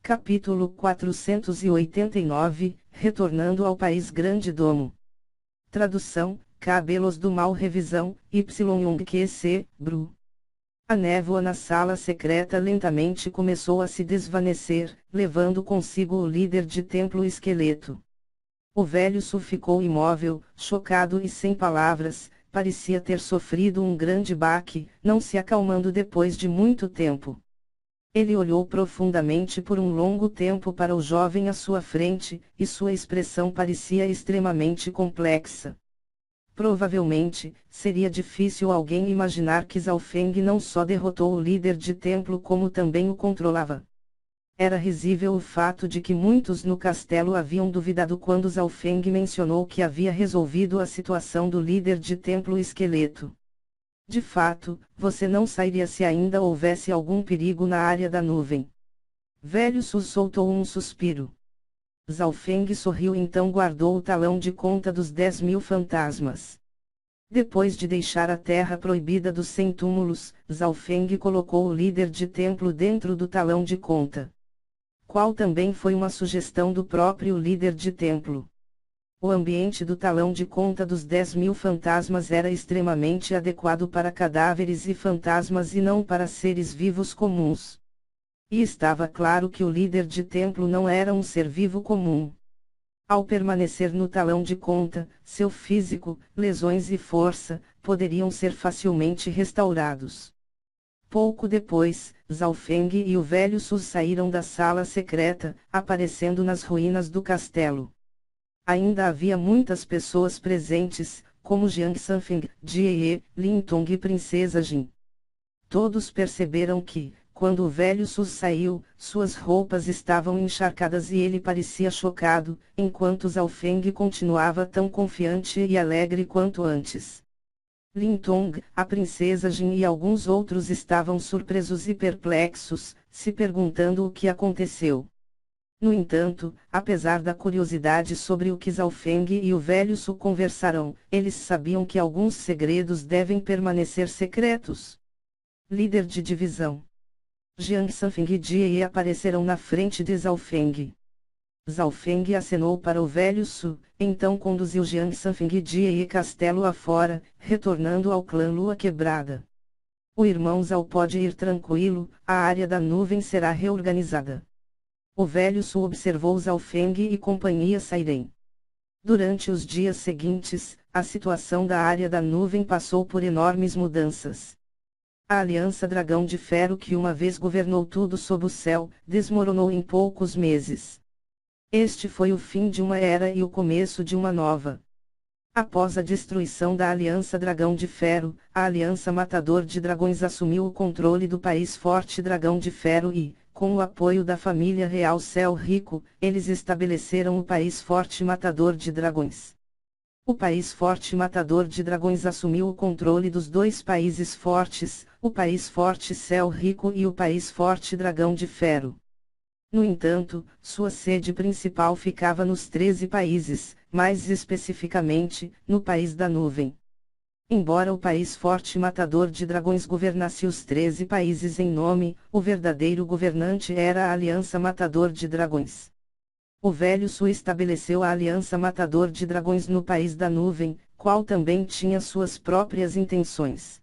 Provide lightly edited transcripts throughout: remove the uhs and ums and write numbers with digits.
Capítulo 489, Retornando ao País Grande Domo. Tradução, Cabelos do Mal. Revisão, YQC, Bru. A névoa na sala secreta lentamente começou a se desvanecer, levando consigo o líder de templo esqueleto. O velho ficou imóvel, chocado e sem palavras, parecia ter sofrido um grande baque, não se acalmando depois de muito tempo. Ele olhou profundamente por um longo tempo para o jovem à sua frente, e sua expressão parecia extremamente complexa. Provavelmente, seria difícil alguém imaginar que Zhao Feng não só derrotou o líder de templo como também o controlava. Era risível o fato de que muitos no castelo haviam duvidado quando Zhao Feng mencionou que havia resolvido a situação do líder de templo esqueleto. De fato, você não sairia se ainda houvesse algum perigo na área da nuvem. Velho Su soltou um suspiro. Zhao Feng sorriu e então guardou o talão de conta dos 10.000 fantasmas. Depois de deixar a terra proibida dos 100 túmulos, Zhao Feng colocou o líder de templo dentro do talão de conta. Qual também foi uma sugestão do próprio líder de templo. O ambiente do talão de conta dos 10.000 fantasmas era extremamente adequado para cadáveres e fantasmas e não para seres vivos comuns. E estava claro que o líder de templo não era um ser vivo comum. Ao permanecer no talão de conta, seu físico, lesões e força, poderiam ser facilmente restaurados. Pouco depois, Zhao Feng e o velho Su saíram da sala secreta, aparecendo nas ruínas do castelo. Ainda havia muitas pessoas presentes, como Jiang Sanfeng, Jie, Lin Tong e Princesa Jin. Todos perceberam que, quando o velho Su saiu, suas roupas estavam encharcadas e ele parecia chocado, enquanto Zhao Feng continuava tão confiante e alegre quanto antes. Lin Tong, a Princesa Jin e alguns outros estavam surpresos e perplexos, se perguntando o que aconteceu. No entanto, apesar da curiosidade sobre o que Zhao Feng e o velho Su conversaram, eles sabiam que alguns segredos devem permanecer secretos. Líder de divisão. Jiang Sanfeng e Jie apareceram na frente de Zhao Feng. Zhao Feng acenou para o velho Su, então conduziu Jiang Sanfeng e Jie castelo afora, retornando ao clã Lua Quebrada. O irmão Zhao pode ir tranquilo, a área da nuvem será reorganizada. O velho Su observou Zhao Feng e companhia saírem. Durante os dias seguintes, a situação da área da nuvem passou por enormes mudanças. A Aliança Dragão de Ferro, que uma vez governou tudo sob o céu, desmoronou em poucos meses. Este foi o fim de uma era e o começo de uma nova. Após a destruição da Aliança Dragão de Ferro, a Aliança Matador de Dragões assumiu o controle do país Forte Dragão de Ferro e, com o apoio da família real Céu Rico, eles estabeleceram o país Forte Matador de Dragões. O país Forte Matador de Dragões assumiu o controle dos dois países fortes, o país Forte Céu Rico e o país Forte Dragão de Ferro. No entanto, sua sede principal ficava nos 13 países, mais especificamente, no País da Nuvem. Embora o país Forte Matador de Dragões governasse os 13 países em nome, o verdadeiro governante era a Aliança Matador de Dragões. O velho Su estabeleceu a Aliança Matador de Dragões no País da Nuvem, qual também tinha suas próprias intenções.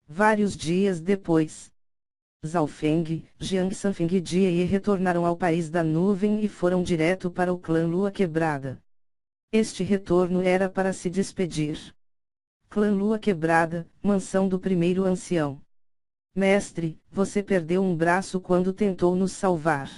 Vários dias depois, Zhao Feng, Jiang Sanfeng e Jie retornaram ao País da Nuvem e foram direto para o clã Lua Quebrada. Este retorno era para se despedir. Clã Lua Quebrada, mansão do primeiro ancião. Mestre, você perdeu um braço quando tentou nos salvar.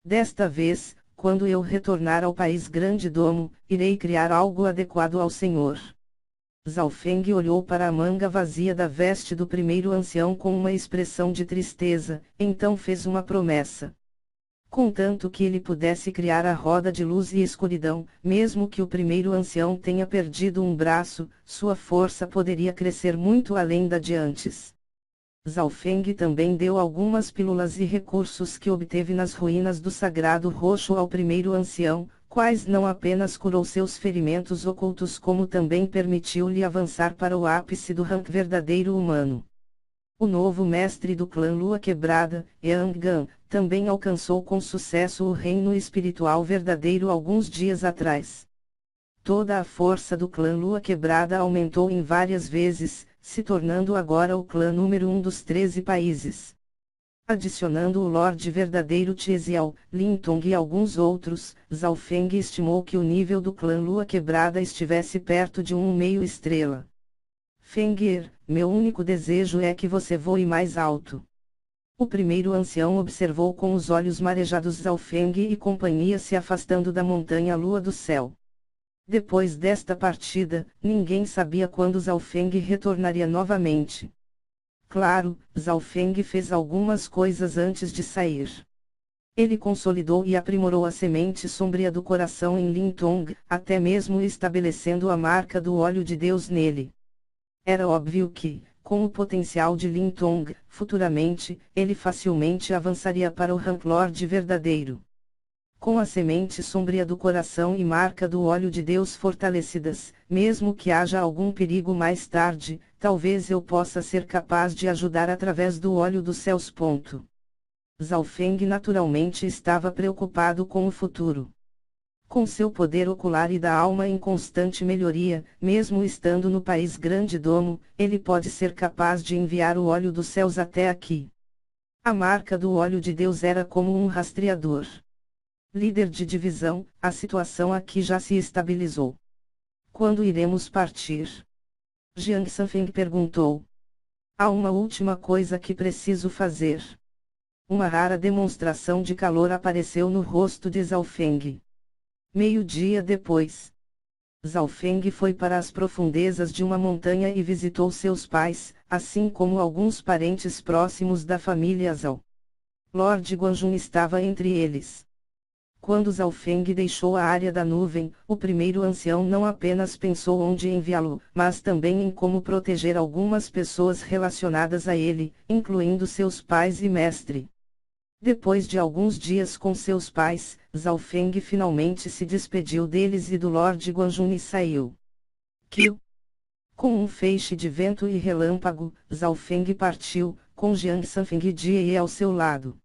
Desta vez, quando eu retornar ao País Grande Domo, irei criar algo adequado ao senhor. Zhao Feng olhou para a manga vazia da veste do primeiro ancião com uma expressão de tristeza, então fez uma promessa. Contanto que ele pudesse criar a roda de luz e escuridão, mesmo que o primeiro ancião tenha perdido um braço, sua força poderia crescer muito além da de antes. Zhao Feng também deu algumas pílulas e recursos que obteve nas ruínas do Sagrado Roxo ao primeiro ancião, quais não apenas curou seus ferimentos ocultos como também permitiu-lhe avançar para o ápice do rank verdadeiro humano. O novo mestre do clã Lua Quebrada, Eang-gan, também alcançou com sucesso o reino espiritual verdadeiro alguns dias atrás. Toda a força do clã Lua Quebrada aumentou em várias vezes, se tornando agora o clã número 1 dos 13 países. Adicionando o Lorde Verdadeiro Tiesiao, Lin Tong e alguns outros, Zhao Feng estimou que o nível do clã Lua Quebrada estivesse perto de 1,5 estrela. Fengir, meu único desejo é que você voe mais alto. O primeiro ancião observou com os olhos marejados Zhao Feng e companhia se afastando da montanha Lua do Céu. Depois desta partida, ninguém sabia quando Zhao Feng retornaria novamente. Claro, Zhao Feng fez algumas coisas antes de sair. Ele consolidou e aprimorou a semente sombria do coração em Lin Tong, até mesmo estabelecendo a marca do óleo de Deus nele. Era óbvio que, com o potencial de Lin Tong, futuramente, ele facilmente avançaria para o Rank Lord verdadeiro. Com a semente sombria do coração e marca do óleo de Deus fortalecidas, mesmo que haja algum perigo mais tarde, talvez eu possa ser capaz de ajudar através do óleo dos céus. Zhao Feng naturalmente estava preocupado com o futuro. Com seu poder ocular e da alma em constante melhoria, mesmo estando no país Grande Domo, ele pode ser capaz de enviar o óleo dos céus até aqui. A marca do óleo de Deus era como um rastreador. Líder de divisão, a situação aqui já se estabilizou. Quando iremos partir? Jiang Sanfeng perguntou. Há uma última coisa que preciso fazer. Uma rara demonstração de calor apareceu no rosto de Zhao Feng. Meio-dia depois, Zhao Feng foi para as profundezas de uma montanha e visitou seus pais, assim como alguns parentes próximos da família Zhao. Lord Guanjun estava entre eles. Quando Zhao Feng deixou a área da nuvem, o primeiro ancião não apenas pensou onde enviá-lo, mas também em como proteger algumas pessoas relacionadas a ele, incluindo seus pais e mestre. Depois de alguns dias com seus pais, Zhao Feng finalmente se despediu deles e do Lord Guanjun e saiu. Kill. Com um feixe de vento e relâmpago, Zhao Feng partiu, com Jiang Sanfeng e Jie ao seu lado.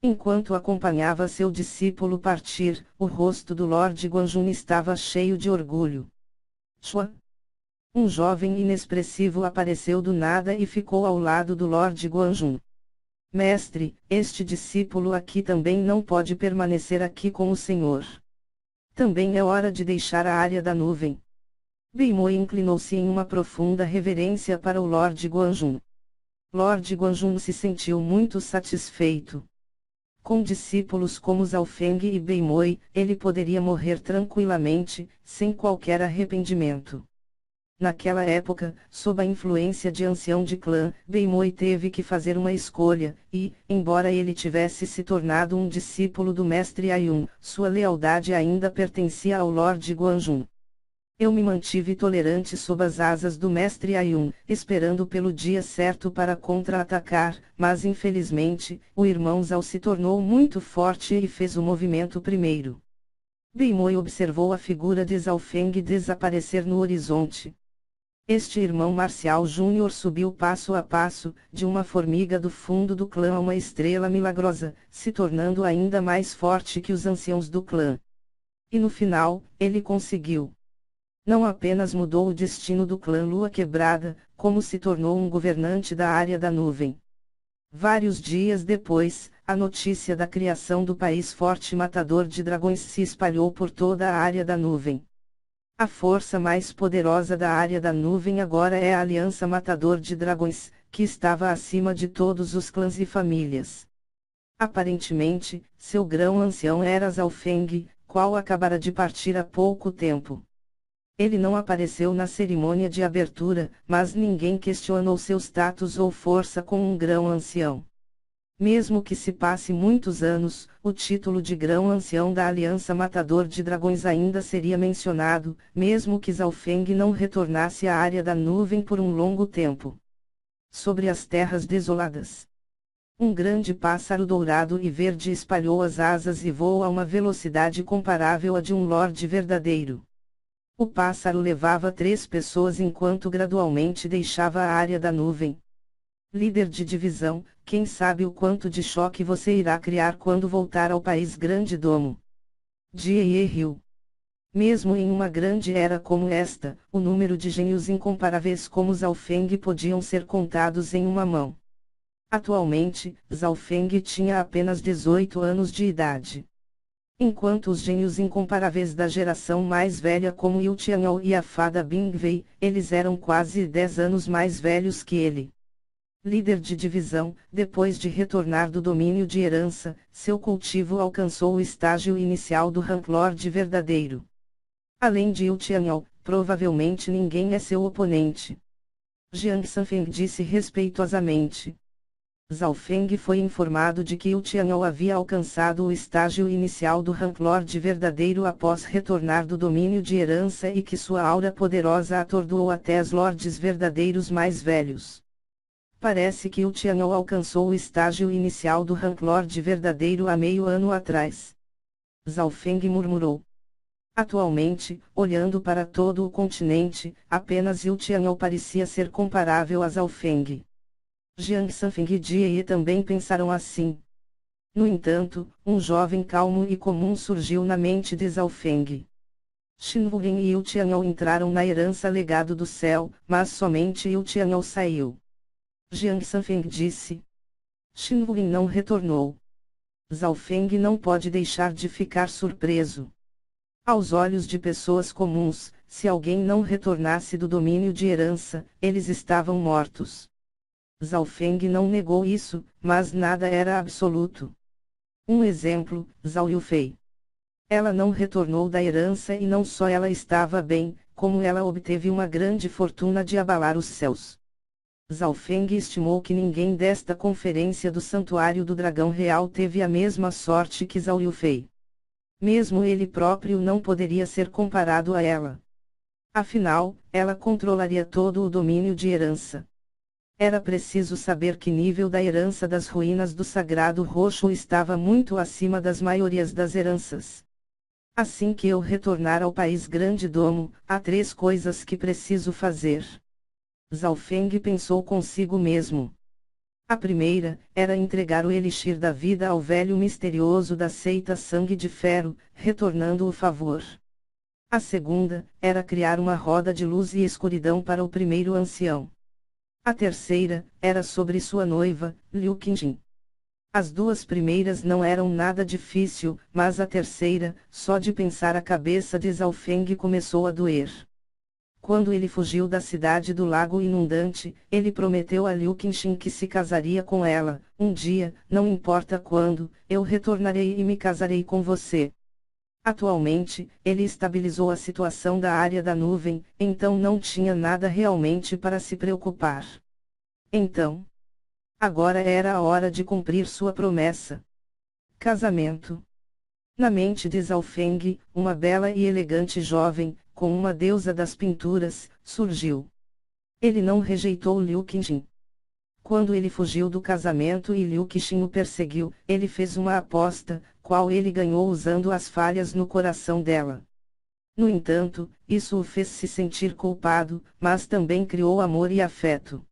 Enquanto acompanhava seu discípulo partir, o rosto do Lord Guanjun estava cheio de orgulho. Chua. Um jovem inexpressivo apareceu do nada e ficou ao lado do Lord Guanjun. Mestre, este discípulo aqui também não pode permanecer aqui com o Senhor. Também é hora de deixar a área da nuvem. Beimoi inclinou-se em uma profunda reverência para o Lord Guanjun. Lord Guanjun se sentiu muito satisfeito. Com discípulos como Zhao Feng e Beimoi, ele poderia morrer tranquilamente, sem qualquer arrependimento. Naquela época, sob a influência de ancião de clã, Beimoi teve que fazer uma escolha, e, embora ele tivesse se tornado um discípulo do mestre Ayun, sua lealdade ainda pertencia ao Lord Guanjun. Eu me mantive tolerante sob as asas do mestre Ayun, esperando pelo dia certo para contra-atacar, mas infelizmente, o irmão Zhao se tornou muito forte e fez o movimento primeiro. Beimoi observou a figura de Zhao Feng desaparecer no horizonte. Este irmão marcial júnior subiu passo a passo, de uma formiga do fundo do clã a uma estrela milagrosa, se tornando ainda mais forte que os anciãos do clã. E no final, ele conseguiu. Não apenas mudou o destino do clã Lua Quebrada, como se tornou um governante da área da nuvem. Vários dias depois, a notícia da criação do país forte matador de dragões se espalhou por toda a área da nuvem. A força mais poderosa da área da nuvem agora é a Aliança Matador de Dragões, que estava acima de todos os clãs e famílias. Aparentemente, seu grão-ancião era Zhao Feng, qual acabara de partir há pouco tempo. Ele não apareceu na cerimônia de abertura, mas ninguém questionou seu status ou força como um grão-ancião. Mesmo que se passe muitos anos, o título de grão-ancião da Aliança Matador de Dragões ainda seria mencionado, mesmo que Zhao Feng não retornasse à área da nuvem por um longo tempo. Sobre as terras desoladas. Um grande pássaro dourado e verde espalhou as asas e voou a uma velocidade comparável à de um lorde verdadeiro. O pássaro levava 3 pessoas enquanto gradualmente deixava a área da nuvem. Líder de divisão, quem sabe o quanto de choque você irá criar quando voltar ao país Grande Domo. Jie riu. Mesmo em uma grande era como esta, o número de gênios incomparáveis como Zhao Feng podiam ser contados em uma mão. Atualmente, Zhao Feng tinha apenas 18 anos de idade. Enquanto os gênios incomparáveis da geração mais velha como Yu Tianyao e a fada Bingwei, eles eram quase 10 anos mais velhos que ele. Líder de divisão, depois de retornar do domínio de herança, seu cultivo alcançou o estágio inicial do Rank Lord verdadeiro. Além de Yu Tianyao, provavelmente ninguém é seu oponente. Jiang Sanfeng disse respeitosamente. Zhao Feng foi informado de que Yu Tianyao havia alcançado o estágio inicial do Rank Lord verdadeiro após retornar do domínio de herança e que sua aura poderosa atordoou até os lordes verdadeiros mais velhos. Parece que Yu Tianyao alcançou o estágio inicial do Rank Lord verdadeiro há meio ano atrás. Zhao Feng murmurou. Atualmente, olhando para todo o continente, apenas Yu Tianyao parecia ser comparável a Zhao Feng. Jiang Sanfeng e Jie também pensaram assim. No entanto, um jovem calmo e comum surgiu na mente de Zhao Feng. Xin Wulin e Yu Tianyao entraram na herança legado do céu, mas somente Yu Tianyao saiu. Jiang Sanfeng disse. Xin Wulin não retornou. Zhao Feng não pode deixar de ficar surpreso. Aos olhos de pessoas comuns, se alguém não retornasse do domínio de herança, eles estavam mortos. Zhao Feng não negou isso, mas nada era absoluto. Um exemplo, Zhao Yufei. Ela não retornou da herança e não só ela estava bem, como ela obteve uma grande fortuna de abalar os céus. Zhao Feng estimou que ninguém desta conferência do Santuário do Dragão Real teve a mesma sorte que Zhao Yufei. Mesmo ele próprio não poderia ser comparado a ela. Afinal, ela controlaria todo o domínio de herança. Era preciso saber que nível da herança das ruínas do Sagrado Roxo estava muito acima das maiorias das heranças. Assim que eu retornar ao país Grande Domo, há 3 coisas que preciso fazer. Zhao Feng pensou consigo mesmo. A primeira, era entregar o elixir da vida ao velho misterioso da seita Sangue de Ferro, retornando o favor. A segunda, era criar uma roda de luz e escuridão para o primeiro ancião. A terceira, era sobre sua noiva, Liu Qingjin. As 2 primeiras não eram nada difícil, mas a terceira, só de pensar a cabeça de Zhao Feng começou a doer. Quando ele fugiu da cidade do Lago Inundante, ele prometeu a Liu Qingjin que se casaria com ela. Um dia, não importa quando, eu retornarei e me casarei com você. Atualmente, ele estabilizou a situação da área da nuvem, então não tinha nada realmente para se preocupar. Então, agora era a hora de cumprir sua promessa. Casamento. Na mente de Zhao Feng, uma bela e elegante jovem, com uma deusa das pinturas, surgiu. Ele não rejeitou Liu Qingjin. Quando ele fugiu do casamento e Liu Qingjin o perseguiu, ele fez uma aposta, qual ele ganhou usando as falhas no coração dela. No entanto, isso o fez se sentir culpado, mas também criou amor e afeto.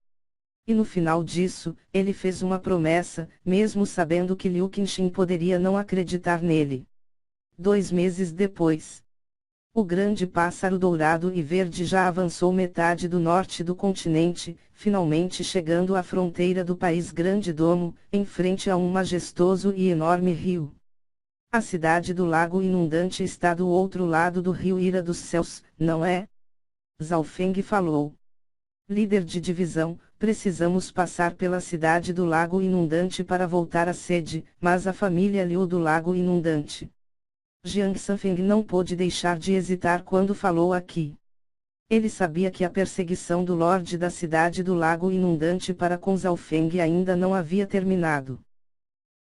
E no final disso, ele fez uma promessa, mesmo sabendo que Liu Qingjin poderia não acreditar nele. 2 meses depois, o grande pássaro dourado e verde já avançou metade do norte do continente, finalmente chegando à fronteira do país Grande Domo, em frente a um majestoso e enorme rio. A cidade do Lago Inundante está do outro lado do rio Ira dos Céus, não é? Zhao Feng falou. Líder de divisão, precisamos passar pela cidade do Lago Inundante para voltar à sede, mas a família Liu do Lago Inundante. Jiang Sanfeng não pôde deixar de hesitar quando falou aqui. Ele sabia que a perseguição do Lorde da cidade do Lago Inundante para com Zhao Feng ainda não havia terminado.